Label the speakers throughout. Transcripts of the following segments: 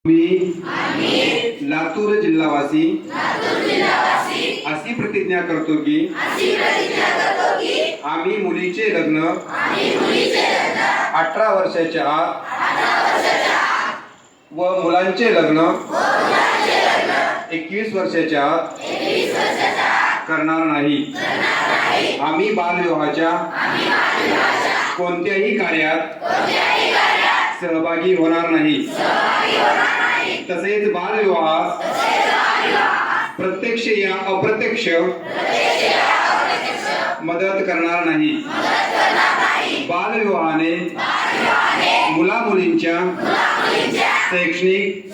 Speaker 1: मी लातूर जिल्हावासी अशी प्रतिज्ञा करतो की आम्ही मुलीचे लग्न 18 वर्षाच्या आत व मुलांचे लग्न 21 वर्षाच्या आत करणार नाही। आम्ही बालविवाहाच्या कोणत्याही कार्यात सहभागी होणार नाही। तसेच बालविवाहास प्रत्यक्ष या अप्रत्यक्ष मदत करणार नाही। बालविवाहाने मुला मुलींच्या शैक्षणिक,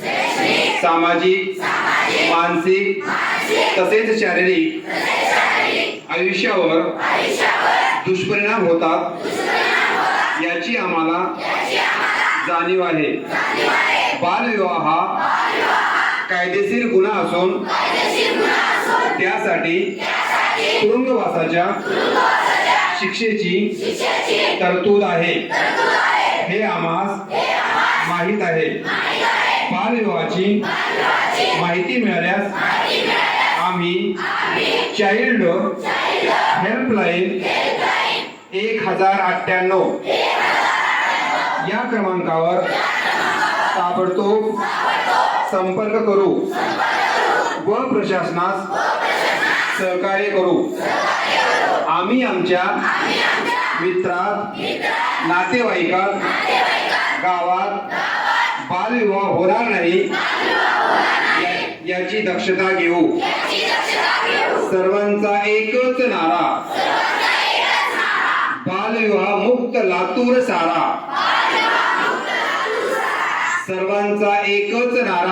Speaker 1: सामाजिक, मानसिक तसेच शारीरिक आयुष्यावर दुष्परिणाम होतात याची आम्हाला जाणीव आहे। बालविवाह हा कायदेशीर गुन्हा असून त्यासाठी तुरुंगवासाच्या शिक्षेची तरतूद आहे हे आम्हास माहित आहे। बालविवाहाची माहिती मिळाल्यास आम्ही चाइल्ड हेल्पलाईन 1098 या क्रमांकावर ताबडतोब संपर्क करू व प्रशासनास सहकार्य करू। आम्ही आमच्या मित्रात, नातेवाईकात, गावात बालविवाह होणार नाही याची दक्षता घेऊ। सर्वांचा एकच नारा, बालविवाह मुक्त लातूर सारा। सर्वांचा एकच नारा।